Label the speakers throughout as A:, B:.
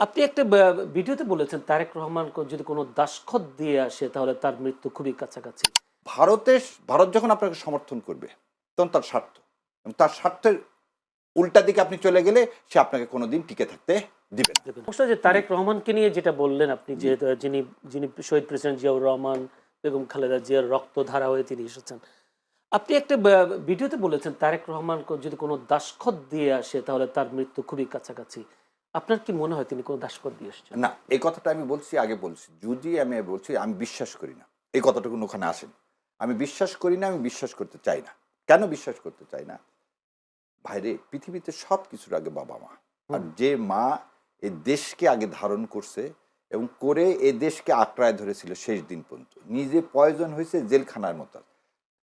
A: আপনি একটা ভিডিওতে বলেছেন তারেক রহমান যদি কোনো দাসখত দিয়ে আসে তাহলে তার মৃত্যু খুবই কাছাকাছি।
B: ভারত যখন আপনাকে সমর্থন করবে তখন তার স্বার্থ এবং তার স্বার্থের উল্টা দিকে আপনি চলে গেলে সে আপনাকে কোনোদিন টিকে থাকতে দিবে না।
A: অবশ্য যে তারেক রহমানকে নিয়ে যেটা বললেন আপনি, যে যিনি যিনি শহীদ প্রেসিডেন্ট জিয়াউর রহমান, বেগম খালেদা জিয়ার রক্তধারা হয়ে তিনি এসেছেন, আপনি একটা ভিডিওতে বলেছেন তারেক রহমান যদি কোনো দাসখত দিয়ে আসে তাহলে তার মৃত্যু খুবই কাছাকাছি। আপনার কি মনে হয় তিনি কোনো দাসখত দিয়ে এসেছেন?
B: না, এই কথাটা আমি বলছি, আগে বলছি, যদি আমি বলছি আমি বিশ্বাস করি না এই কথাটুকু ওখানে আসেন। আমি বিশ্বাস করি না, আমি বিশ্বাস করতে চাই না। কেন বিশ্বাস করতে চাই না? ভাইরে, পৃথিবীতে সব কিছুর আগে বাবা মা। আর যে মা এই দেশকে আগে ধারণ করছে এবং করে এ দেশকে আঁকড়ায় ধরেছিল শেষ দিন পর্যন্ত, নিজে প্রয়োজন হয়েছে জেলখানার মতো,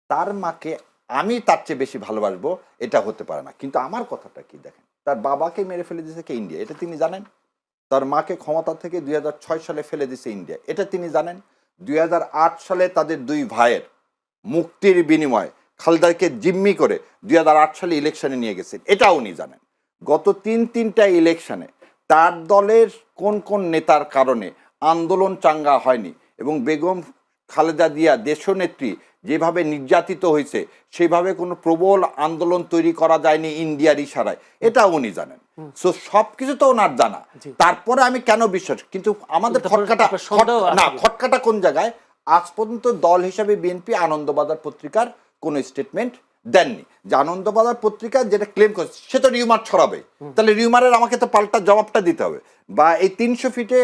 B: তার মাকে আমি তার চেয়ে বেশি ভালোবাসবো, এটা হতে পারে না। কিন্তু আমার কথাটা কি দেখেন, তার বাবাকে মেরে ফেলে দিয়েছে কে? ইন্ডিয়া, এটা তিনি জানেন। তার মাকে ক্ষমতা থেকে 2006 সালে ফেলে দিয়েছে ইন্ডিয়া, এটা তিনি জানেন। 2008 সালে তাদের দুই ভাইয়ের মুক্তির বিনিময়ে খালেদাকে জিম্মি করে 2008 সালে ইলেকশনে নিয়ে গেছেন, এটা উনি জানেন। গত তিনটা ইলেকশনে তার দলের কোন কোন নেতার কারণে আন্দোলন চাঙ্গা হয়নি এবং বেগম খালেদা জিয়া দেশনেত্রী যেভাবে নির্যাতিত হয়েছে সেইভাবে কোনো প্রবল আন্দোলন তৈরি করা যায়নি ইন্ডিয়ার ইশারায়, এটা উনি জানেন। সো সবকিছু তো ওনার জানা। তারপরে আমি কেন বিশ্বাস, কিন্তু আমাদের খটকাটা কোন জায়গায়? আজ পর্যন্ত দল হিসাবে বিএনপি আনন্দবাজার পত্রিকার কোনো স্টেটমেন্ট দেননি। যে আনন্দবাজার পত্রিকা যেটা ক্লেম করছে সে তো রিউমার ছড়াবে, তাহলে রিউমারের আমাকে তো পাল্টা জবাবটা দিতে হবে। বা এই 300 ফিটে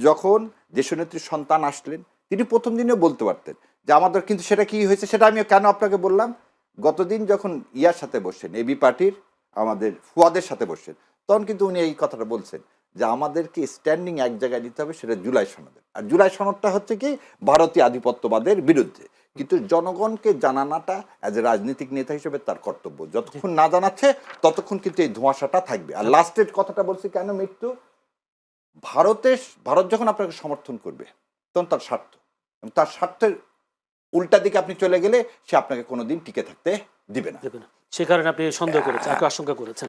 B: যখন দেশনেত্রীর সন্তান আসলেন, তিনি প্রথম দিনে বলতে পারতেন যে আমাদের, কিন্তু সেটা কি হয়েছে সেটা আমি কেন আপনাকে বললাম। গতদিন যখন ইয়ার সাথে বসছেন, এবি পার্টির আমাদের ফুয়াদের সাথে বসছেন, তখন কিন্তু উনি এই কথাটা বলছেন যে আমাদেরকে স্ট্যান্ডিং এক জায়গায় নিতে হবে, সেটা জুলাই সনদের। আর জুলাই সনদটা হচ্ছে কি ভারতীয় আধিপত্যবাদের বিরুদ্ধে। কিন্তু জনগণকে জানানোটা অ্যাজ এ রাজনৈতিক নেতা হিসেবে তার কর্তব্য। যতক্ষণ না জানাচ্ছে ততক্ষণ কিন্তু এই ধোঁয়াশাটা থাকবে। আর লাস্টের কথাটা বলছি কেন মৃত্যু, ভারত যখন আপনাকে সমর্থন করবে তখন তার স্বার্থ এবং তার স্বার্থের উল্টা দিকে আপনি চলে গেলে সে আপনাকে কোনোদিন টিকে থাকতে দিবে না।
A: সে কারণে আপনি সন্দেহ করেছেন, আশঙ্কা করেছেন।